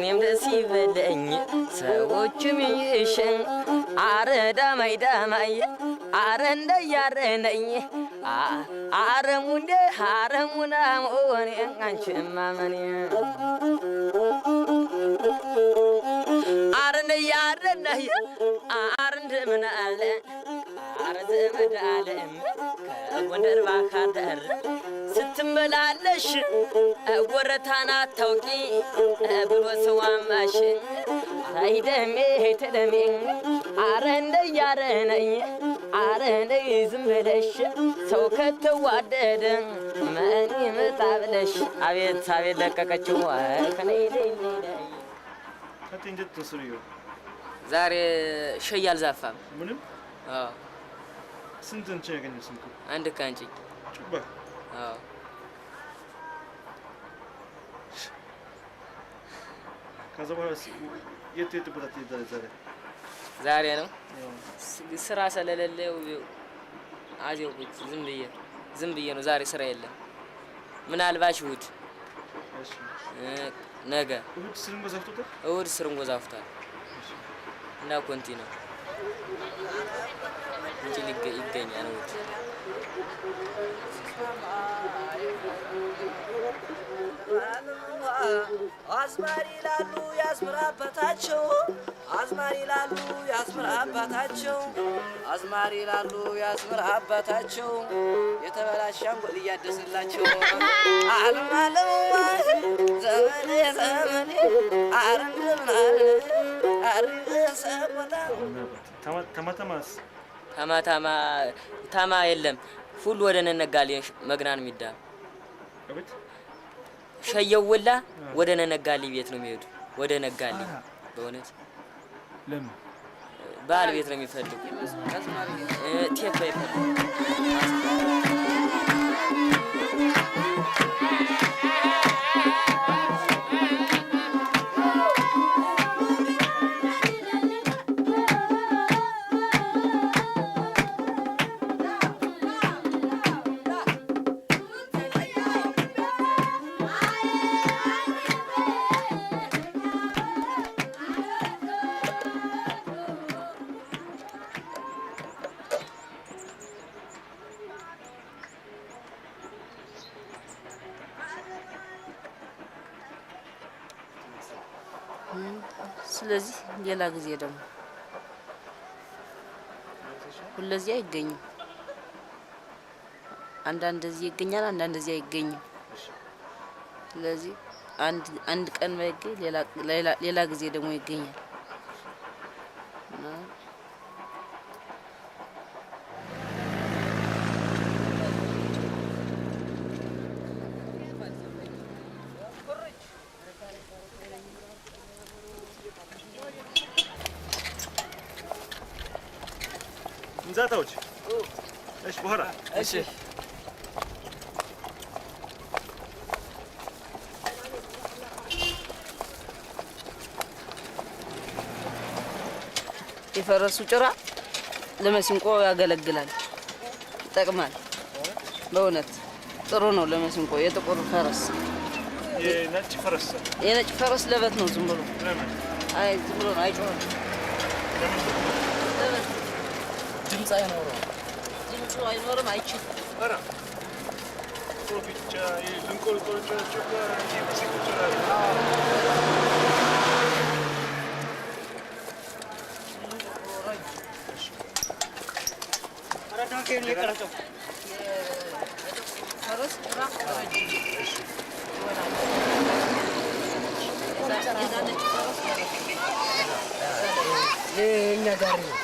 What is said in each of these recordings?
እኔም ደስ ይበለኝ ሰዎችም ይሽን አረ ዳማይ ዳማይ አረ እንደያረነኝ አረሙንደ አረሙና ሞኔ አንቺማ መኔ አረ እንደያረነኝ አረ እንደምን አለ አረ ዘመድ አለም ከጎንደር ባካደር ስትመላለሽ ወረታና ታውቂ ብሎ ሰዋማሽ አይደሜ ተደሜ አረ እንደያረነኝ አረ እንደይ ዝም ብለሽ ሰው ከተዋደደ ማን ይመጣብለሽ አቤት አቤት ለቀቀችው ከነይ ከት እንዴት ተስሪዮ ዛሬ ሸያል ዛፋም ምንም አዎ ስንት እንቺ ያገኘ ስንት አንድ ካንቺ ጩባ አዎ ከዛ በኋላ የት ቦታ ትሄዳለህ ዛሬ ነው ስራ ስለሌለው አዜው ዝም ብዬ ነው ዛሬ ስራ የለም ምናልባት እሑድ ነገ እሑድ ስርንጎ ዛፍቷል እና ኮንቲ ነው እንጂ ይገኛል እሑድ አዝማሪ ላሉ ያስምራበታቸው አዝማሪ ላሉ ያስምራበታቸው አዝማሪ ላሉ ያስምራበታቸው የተበላሸ አንጎል እያደሰላቸው ዓለም ዓለም ዘመኔ ዘመኔ አረንደምናል አርሰቦታ ታማ የለም ሁሉ ወደ ነነጋሌ መግናን ሚዳ ሸየውላ ወደ ነነጋሌ ቤት ነው የሚሄዱ ወደ ነጋሌ በእውነት ለምን ባል ቤት ነው የሚፈልጉ ቴፕ ይፈልጉ ስለዚህ ሌላ ጊዜ ደግሞ ሁለዚህ አይገኝም አንዳንድ ዚህ ይገኛል አንዳንድ ዚህ አይገኝም ስለዚህ አንድ ቀን ባይገኝ ሌላ ጊዜ ደግሞ ይገኛል እንዛታዎች እሺ በኋላ እሺ የፈረሱ ጭራ ለመስንቆ ያገለግላል ይጠቅማል በእውነት ጥሩ ነው ለመስንቆ የጥቁር ፈረስ የነጭ ፈረስ ለበት ነው ዝም ብሎ አይ ዝም ብሎ አይጮህም ድምጽ አይኖርም አይችልም ኧረ ብቻ ልንቆልቆልጮቹ የእኛ ጋር ነው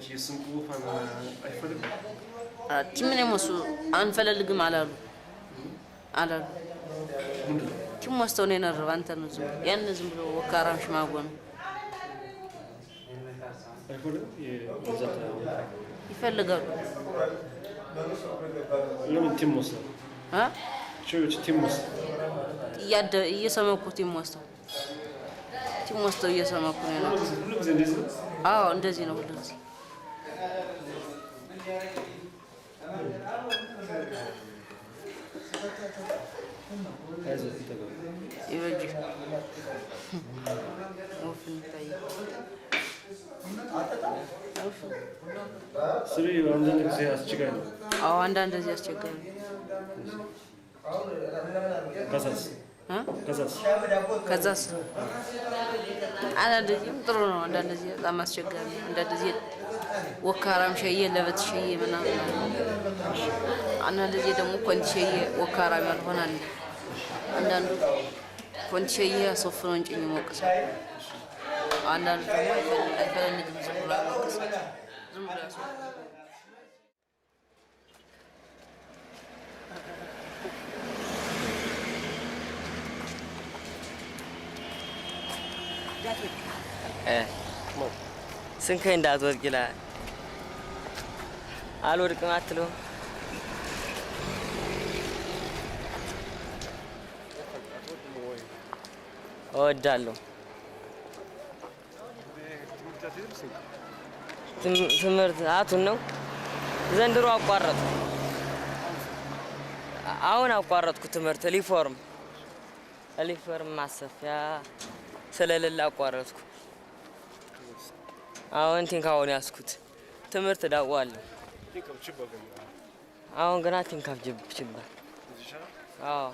አንቺ የስንቁ ፋና አይፈልግም? ቲምን የሞሱ አንፈልግም አላሉ ቲም ወስተው ነው የነረው አንተ ነው ዝም ብሎ ወካራም ሽማጎ ነው አይፈልግም የዛታ ይፈልጋሉ ለምን ቲም ወስተው ቾች ቲም ወስተው እየሰማኩ ቲም ወስተው እየሰማኩ ነው ሁሉ ጊዜ እንደዚህ ነው? አዎ እንደዚህ ነው ሁሉ ጊዜ يوجه سري عندنا زي أشجار أو عندنا زي أشجار قصص قصص أنا دزيم ترونا عندنا زي لما أشجار عندنا زي وكارم شيء لبت شيء منا أنا دزي دمو كنت شيء وكارم يالهونا አንዳንዱ ኮንቲዬ አሶፍሮን ጭኝ ሞቅሰ አንዳንዱ ደግሞ አይፈልግም ዝም ብሎ ሞቅሰ ዝም ብሎ ያሶ ስንከኝ እንዳትወድቅ ይላል አልወድቅም አትለው እወዳለሁ ትምህርት አቱን ነው ዘንድሮ አቋረጥኩ አሁን አቋረጥኩ ትምህርት ሪፎርም ማሰፊያ ስለሌለ አቋረጥኩ አሁን ቲንካውን ያስኩት ትምህርት ዳዋለሁ አሁን ገና ቲንካፍ ጅብችባ አዎ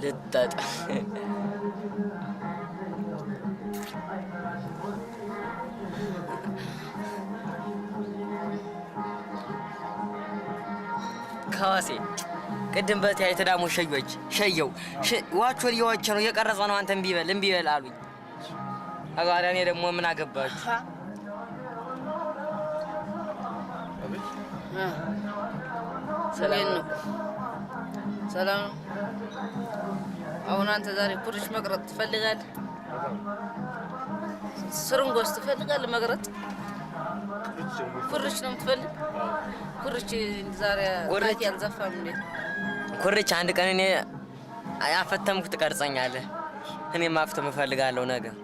ልጠጥ ካዋሴ ቅድም በቲያይ ተዳሙ ሸየው ዋቾል ይዋቸ ነው የቀረጸ ነው አንተ እምቢ በል አሉኝ አጋራኔ ደግሞ ምን አገባችሁ ሰላም አሁን አንተ ዛሬ ኩርሽ መቅረጥ ትፈልጋለህ ስሩንጎስ ትፈልጋለህ መቅረጥ ኩርሽ ነው የምትፈልግ ኩርሽ ዛሬ ወራቲ አልዘፋም እንዴ ኩርሽ አንድ ቀን እኔ ያፈተምኩ ትቀርጸኛለህ እኔ ማፍተም እፈልጋለሁ ነገር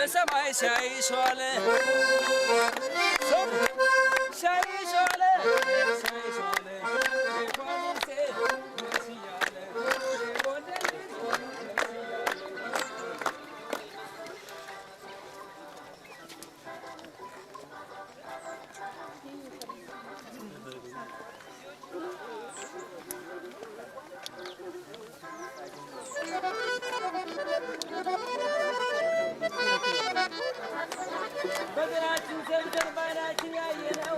በሰማይ ሲያይሻለ ሲያይሻለ ሲያይሻለ የጓንሴ ሲያለ የጎንደር በግራችን ሰንደር ባይናችን ያየነው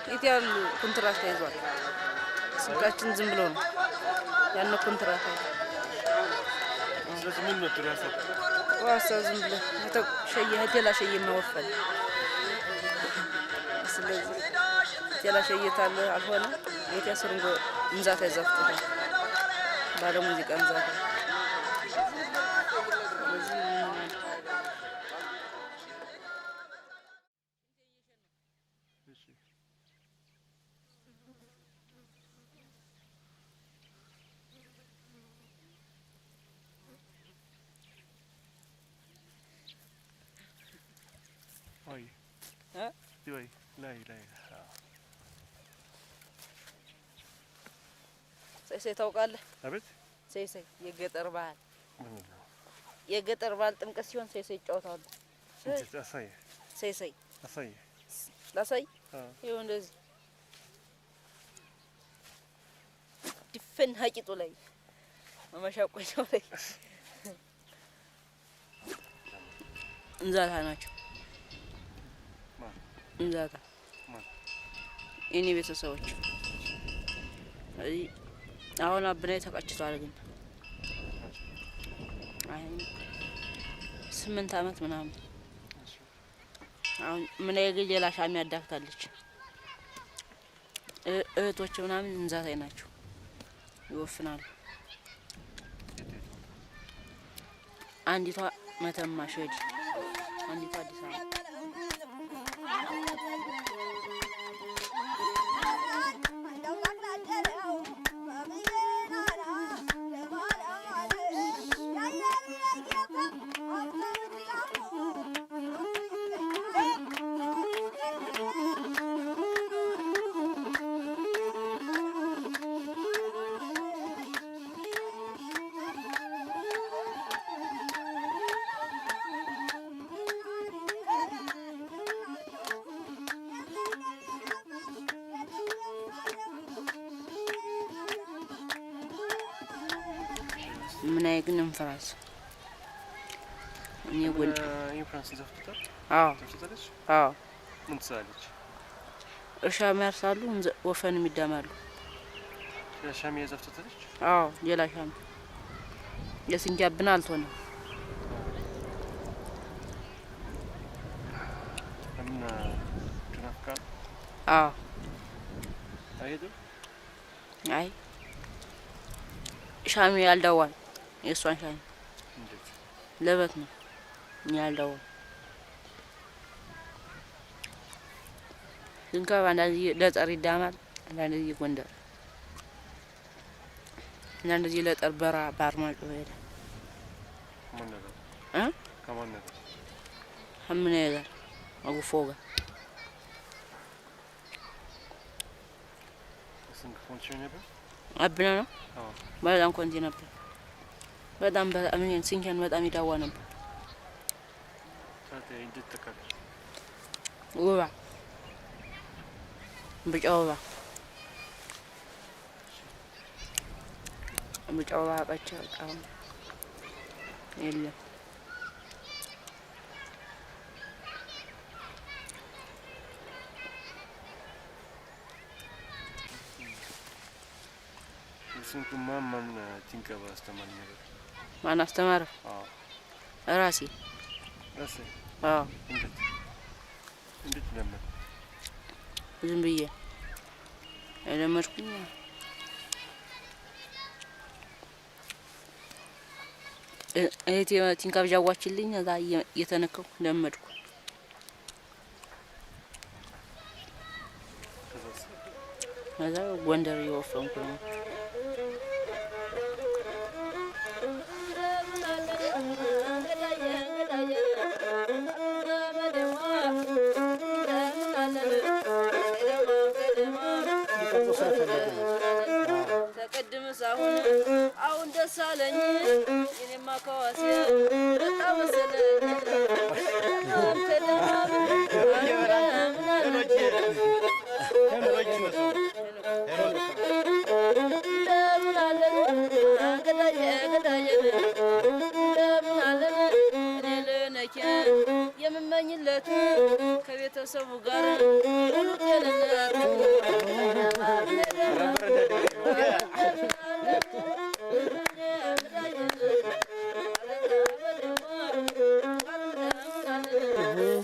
ኢትዮጵያሉ ኮንትራት ተይዟል። ስልካችን ዝም ብሎ ነው ያን ኮንትራት ስለዚህ ምን ነው ትራሳ ዋሳ ዝም ብሎ ሸየ ሄደላ ሸየ ማወፈል ስለዚህ ሄደላ ሸየታለ አልሆነ የታሰርንጎ እንዛታ ይዛፍታል ባለ ሙዚቃ እንዛታ Oi. Oi, ላይ ሰይሰይ ታውቃለህ? አቤት ሰይሰይ የገጠር ባህል ምን ነው? የገጠር ባህል ጥምቀት ሲሆን ሰይሰይ ይጫወታሉ። አሳይ ሰይሰይ አሳይ ላሳይ ይኸው እንደዚህ ድፍን ሀቂጡ ላይ መመሻቆኛው ላይ እንዛታ ናቸው። እንዛታ የኔ ቤተሰቦች አሁን አብናይ ተቀጭቷል። ግን አይ 8 አመት ምናምን አሁን ምን ያገል ሌላ ሻሚ ያዳክታለች። እህቶች ምናምን እንዛታይ ናቸው ይወፍናሉ። አንዲቷ መተማ ሸዲ አንዲቷ አዲስ አበባ ምን አይግን እንፍራስ እኔ ወንድ ኢንፍራንስ ዘፍተታ ዘፍተታለች ምን ትሳለች እርሻ ማርሳሉ ወፈን የሚዳማሉ ሻሚ ዘፍተታለች ሌላ ሻሚ የስንጃብና አልቶነ እና ትናፍቃ አይዱ አይ ሻሚ ያልዳዋል የሷን ሻሚ ለበት ነው ያልዳዋል እንካ ባንዳ ለጠሪ ዳማል አንዳንዴ ጎንደር አንዳንዴ ለጠርበራ ባርማጭ ሄደ ከማን ነበር? ከማን ነበር? ምን ነገር አጉፎጋ ስንት ፎንቺ ነበር? አብና ነው በጣም ቆንጆ ነበር። በጣም እኔን ሲንከን በጣም ይዳዋ ነበር። ታዲያ እንዴት ተካከለ? ውባ ብጫ ውባ ብጫ ውባ ቀቻ ቃም የለም ስንቱ ማን ቲንከባ አስተማሪ ነበር? ማን አስተማረ? ራሴ እንዴት ለምን ዝም ብዬ ለመድኩኝ። እህቴ ቲንካብ ጃዋችልኝ እዛ እየተነከው ለመድኩ። ከዛ ጎንደር እየወፈንኩ ነው። ተቀድመስ አሁን ደስ አለኝ እኔማ ከዋሴ በጣም መሰለኝ የምመኝለት ከቤተሰቡ ጋር ሙሉ ጤንነት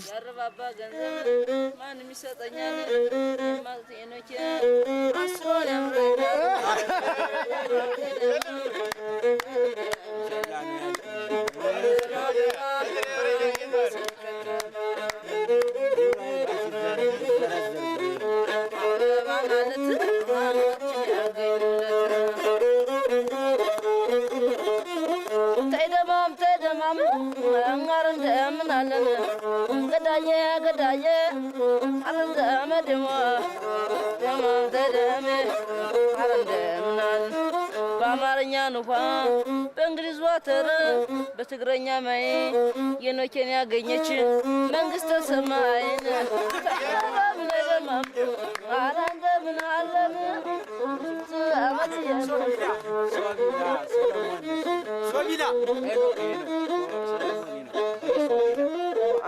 ያረባባ ገንዘብ ማንም ይሰጠኛል የማቴኖቼ አስሮን ያምረኛል ተደማም አንጋርን ደምናለን ገዳዬ አረንደ መደማ ደማም ተደም አረንደ ምናል በአማርኛ ንኳ በእንግሊዝ ዋተር በትግረኛ ማይ የኖኬን ያገኘች መንግስተ ሰማይን ደማም አረንደ ምናለን ሶቢላ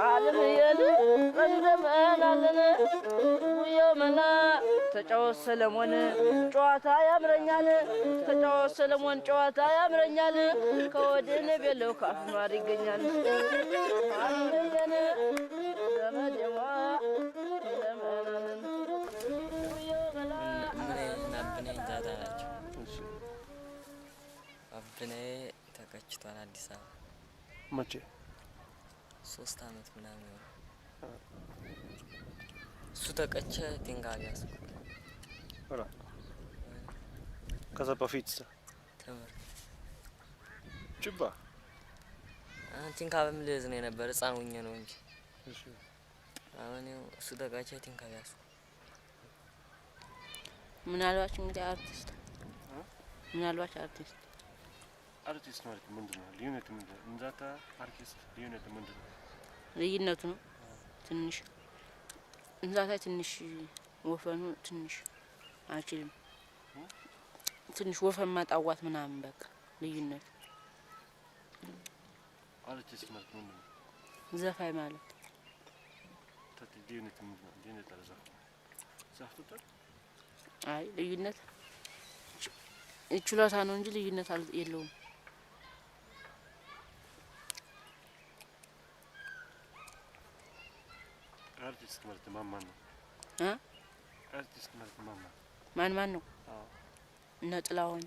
አለምየን ረንደመናለን ሙየመና ተጫወት ሰለሞን ጨዋታ ያምረኛል ተጫወት ሰለሞን ጨዋታ ያምረኛል ከወድን ቤለው ካፍማር ይገኛል አለምየን ዘመዴዋ ለመናለን ሙየመና አብኔ ተቀጭቷል አዲስ አበባ መቼ 3 አመት ምናምን ነው እሱ ተቀጨ ቲንጋል ያስኩ ora ከዛ በፊት ተመር ጭባ ቲንካብም ልዝ ነው ነበር ህፃን ሆኜ ነው እንጂ እሺ አሁን እሱ ተቀጨ ቲንካል ያስኩ ምናልባት እንግዲህ አርቲስት ማለት ምንድነው? ልዩነቱ ምንድነው? እንዛታ አርቲስት ልዩነቱ ምንድነው? ልዩነቱ ነው ትንሽ እንዛታ ትንሽ ወፈኑ ትንሽ አይችልም ትንሽ ወፈን ማጣዋት ምናምን በቃ ልዩነቱ። አርቲስት ማለት ምንድነው? ዘፋኝ ማለት ልዩነቱ ምንድነው? ልዩነቱ ዛፍቱ አይ ልዩነት ችሎታ ነው እንጂ ልዩነት የለውም። አርቲስት ማለት ማን ነው? አርቲስት ማለት ማን ነው? እነ ጥላሁን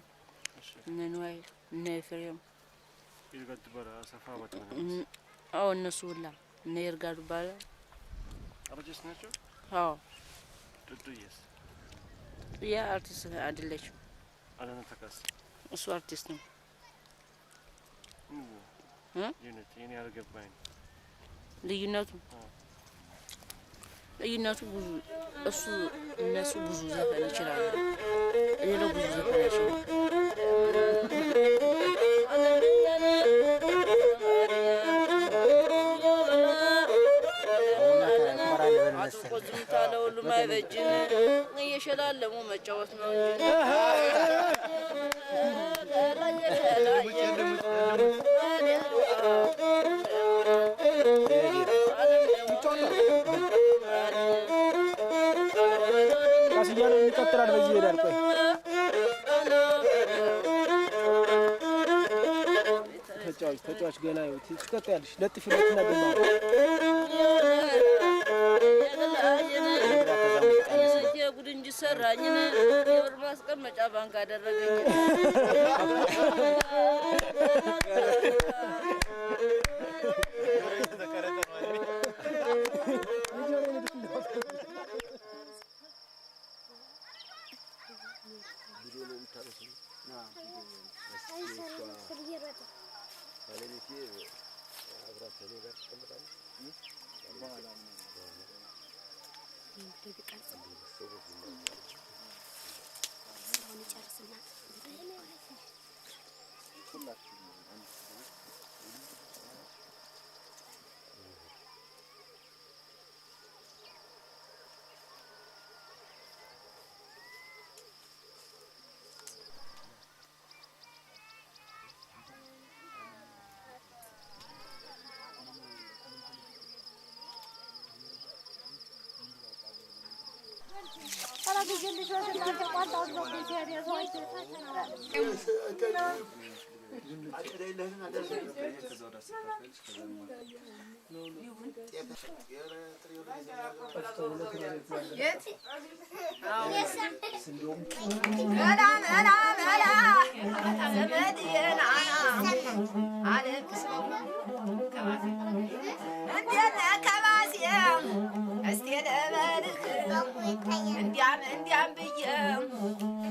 እነ ንዋይ እነ ኤፍሬም ይርጋዱ አሰፋ ማለት አዎ እነሱ ሁላ እነ ይርጋዱ ባለ አርቲስት ናቸው። አዎ ዱዱዬስ ያ አርቲስት አይደለችም አለና ተካስ እሱ አርቲስት ነው የኔ ያልገባኝ ልዩነቱ ብዙ እሱ እነሱ ብዙ ዘፈን ይችላሉ ሌላው ብዙ ዘፈን አይችልም አስቆዝምታለው ለማይበጅን እየሸላለሙ መጫወት ነው እንጂ ካስያለው ይቀጥላል በዚህ ይሄዳል ቆይ ተጫዋች ገና ይወት ትቀጥያለሽ ለጥፊለትና ገማ የጉድ እንጂ ሰራኝን የብር ማስቀመጫ ባንክ አደረገኝ እንዲያም ብዬ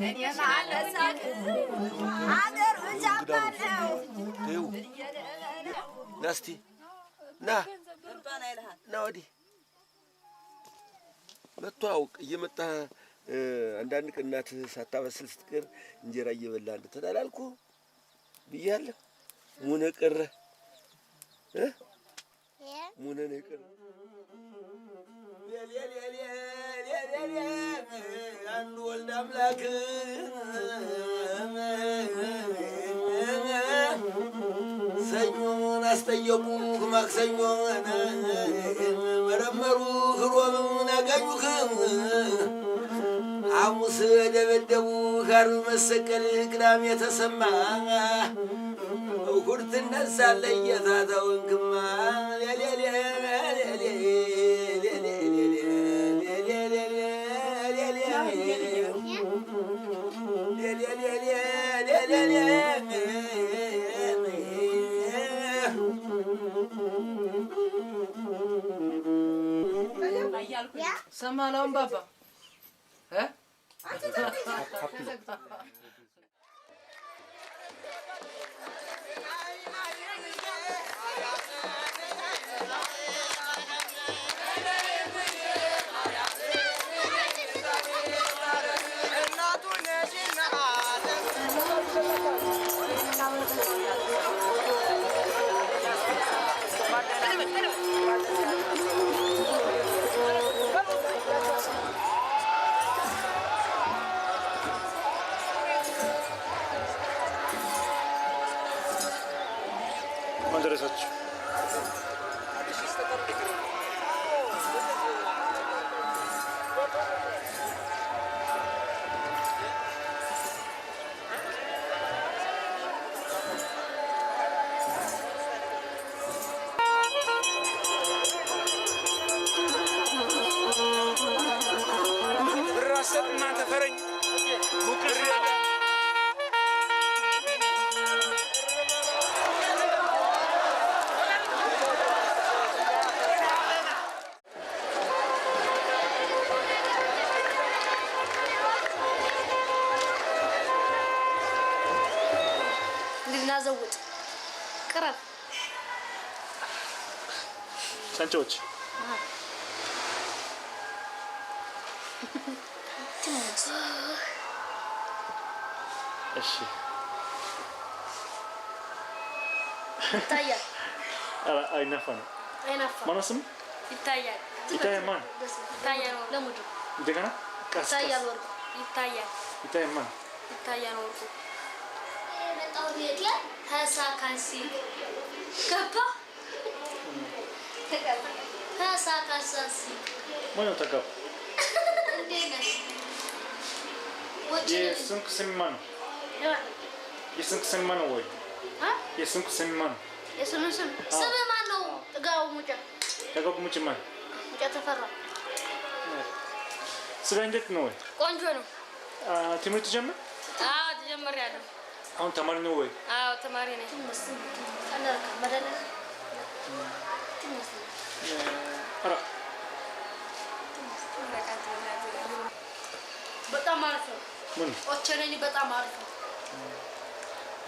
እኔ ማለሳክ አገር ወጃባለው ናስቲ ና ወዲህ መጥቶ አውቅ እየመጣ አንዳንድ ቀን እናትህ ሳታበስል ስትቀር እንጀራ እየበላህ እንድትተላልኩ ብያለሁ። ሙነ ቀረ ሙነ ነው የቀረ አንድ ወልድ አምላክ ሰኞን አስጠየቁ ማክሰኞን መረመሩ ሮብን አገኙህ ሐሙስ ደበደቡ ዓርብ መሰቀል ቅዳሜ ተሰማ እሑድ ትነሳለህ ጌታ ተወንክማ ሰማላውን ባባ ቅረብ ሳንቾች እሺ ይታያል አይናፋ ማነው ስም ይታያል ይታያል ማን ይታያል ለሙዱ እንደገና ይታያል ወርቁ ይታያል ማን ይታያል ወርቁ የመጣው ቤት ተሳካሲ ገባ ተሳካሲ ማነው ተጋባ እንዴት የስንቅ ስም ማን ነው የስንቅ ስም ማን ነው ወይ የስንቅ ስም ማን የስንቅ ስም ማን ነው ጥጋው ሙጫ ማን ሙጫ ተፈራ ስራ እንዴት ነው ወይ ቆንጆ ነው ትምህርት ጀመር ተጀመሪያለሁ አሁን ተማሪ ነው ወይ ተማሪ ነኝ በጣም አሪፍ ነው ምን ኦቸኔኒ በጣም አሪፍ ነው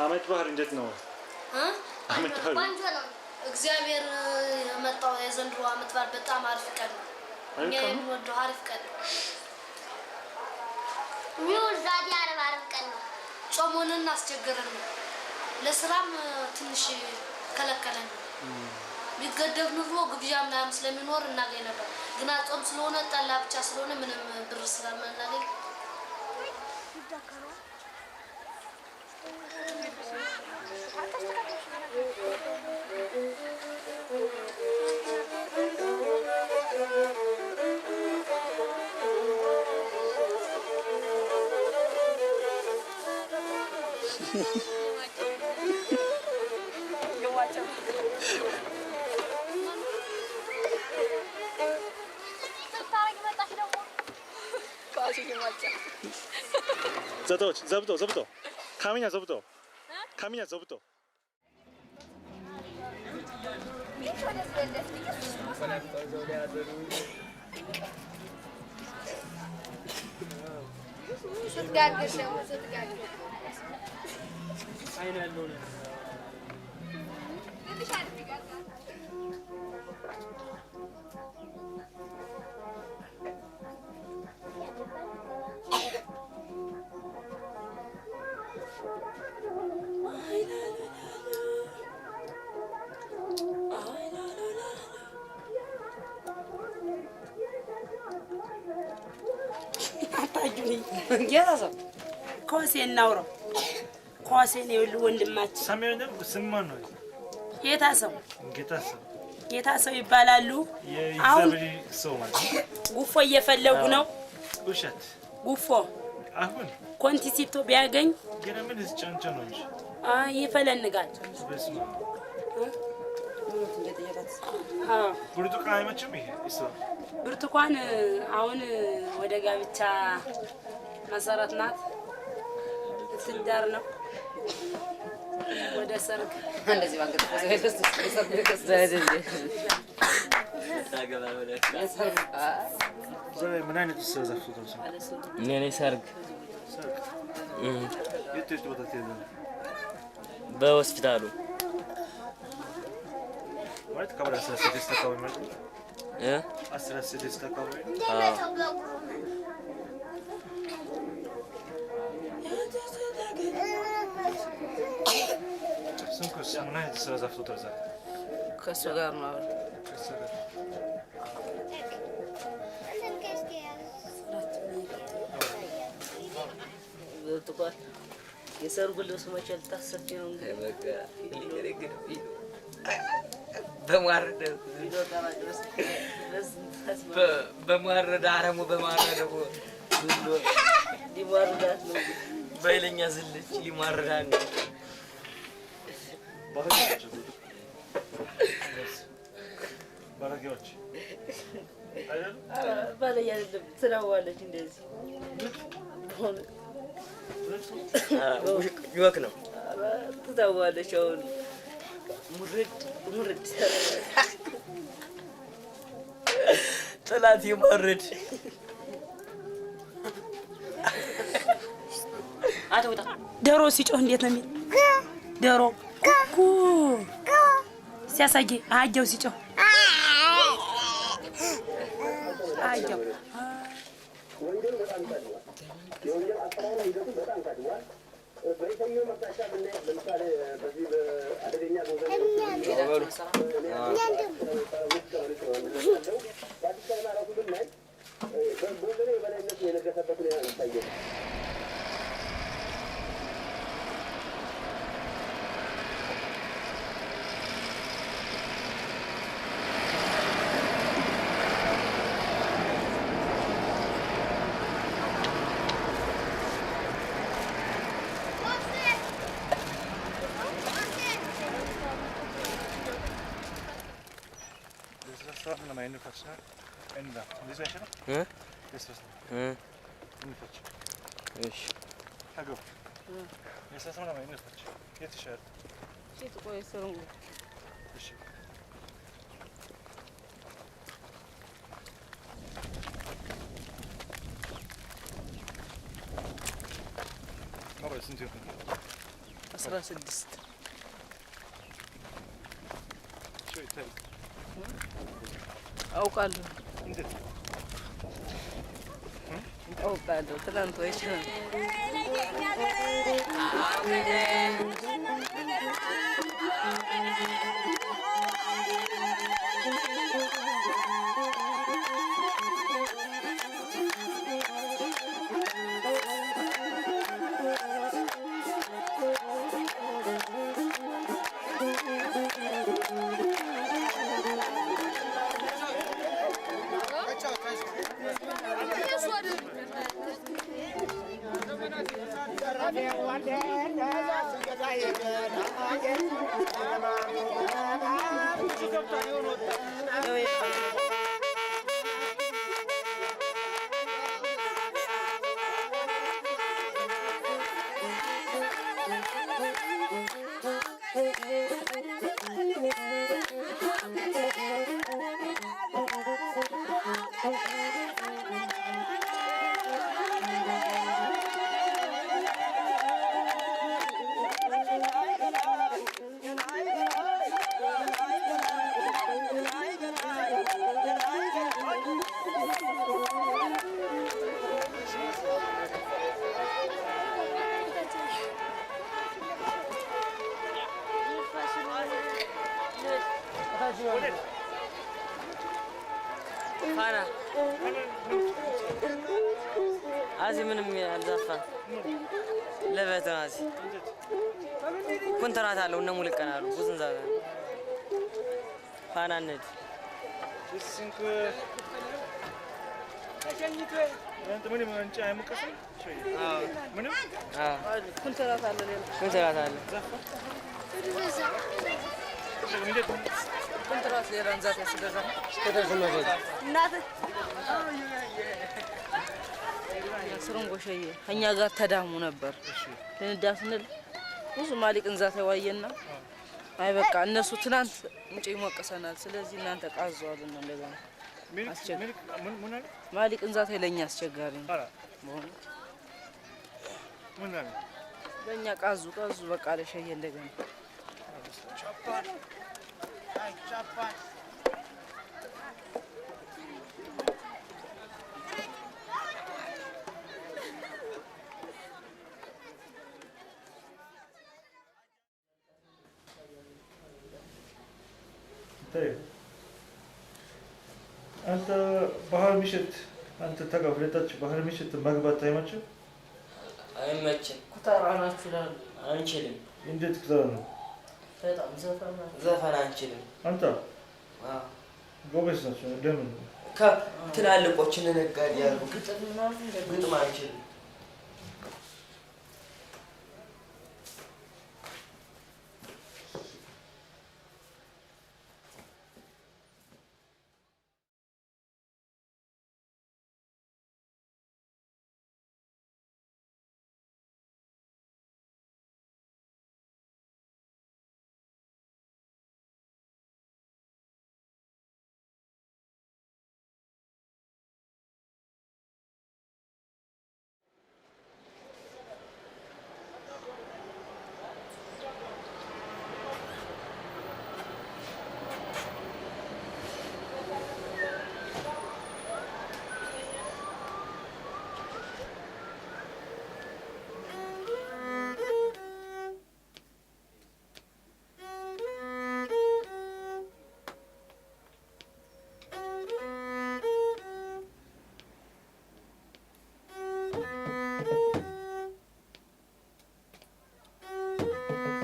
አመት ባህር እንዴት ነው አመት ባህር ቆንጆ ነው እግዚአብሔር የመጣው የዘንድሮ አመት ባህር በጣም አሪፍ ቀን ነው እኛ የምንወደው አሪፍ ቀን ነው ዛሬ አሪፍ ቀን ነው ጾሙንን አስቸገረን ነው ለስራም ትንሽ ከለከለን ቢገደብ ኑሮ ግብዣ ምናምን ስለሚኖር እናገኝ ነበር ግን ጾም ስለሆነ ጠላ ብቻ ስለሆነ ምንም ብር ስለማናገኝ ዘብጦ ካሚኛ ዘብጦ ጌታሰው ኮሴ እናውራው ኮሴ ነው ይሉ ወንድማችን ሰሜን ስማን ነው ጌታሰው ይባላሉ አሁን ሰው ማለት ጉፎ እየፈለጉ ነው ውሸት ጉፎ አሁን ኮንቲሲቶ ቢያገኝ ገና ምን ዝጫንጨ ነው እንጂ ይፈለንጋል በስመ ብርቱካን አይመችም ይሄ ብርቱካን አሁን ወደ ጋብቻ መሰረት ናት ትዳር ነው ወደ ሰርግ እንደዚህ ባንገት ምን አይነት ዘፈቶ ነው እኔ ሰርግ የት ቦታ ተይዘ በሆስፒታሉ ማለት ከበራ ሰሰት ተካው ማለት አስራስ ተካው ስንኩስ ምን አይነት ዘፈቶ ተዛ ከሱ ጋር ነው ብርቱካን የሰርጉ ልብስ መቼ ልታሰፊ ነው እንግዲህ በማረዳ አረሙ በማረዳው ሁሉ ሊማርዳት ነው በይለኛ ዝልች ሊማርዳን ባለጌዎች አይደል ባለያ አይደለም ትራዋለች እንደዚህ ይወክ ነው ትታዋለች አሁን ሙርድ ጥላት ይማርድ አትውጣ ዶሮ ሲጮህ እንዴት ነው የሚል ዶሮ ኩኩ ሲያሳየ አጀው ሲጮህ አጀው Lama ini fatsna, ini dah. Ini saya siapa? Ini saya. Ini fats. እሺ Hago. Ini saya sama nama ini fats. Kita share. Situ kau serung. Ishi. Apa itu sendiri? 16 Şöyle tel. አውቃለሁ እንዴት አውቃለሁ ትናንት ወይስ ፋና አዚ ምንም ያልዘፋን ለበተናዚ ኮንትራት አለው እነ ሙልቀን አሉ ብዙን ዛጋ ፋና ነድ ሲንክ አንተ ምን አንቺ አይመቀስም ሸይ ምንም ኮንትራት አለ ኮንትራት አለ ኮንትራት ለራንዛት ያስገዛ ከተሰማጀ እናት ስሩን ጎሸየ ከኛ ጋር ተዳሙ ነበር ለንዳ ስንል ብዙ ማሊቅ እንዛት ያዋየና አይ በቃ እነሱ ትናንት እንጭ ይሞቀሰናል ስለዚህ እናንተ ቃዟልና እንደገና ምን ማሊቅ እንዛት ለኛ አስቸጋሪ ነው ምን ለኛ ቃዙ በቃ ለሸየ እንደገና ቻፓን አይ ቻፓን طيب انت بحر مشت انت تقفلتك بحر مشت مغبط አይመችም አይመችም ኩታራናችሁ ይላል አንችልም እንዴት ክታራ ነው በጣም ዘፈን አንችልም አንተ ጎበዝ ናቸው ለምን ከትላልቆች ነጋዴ ያሉ ግጥም አንችልም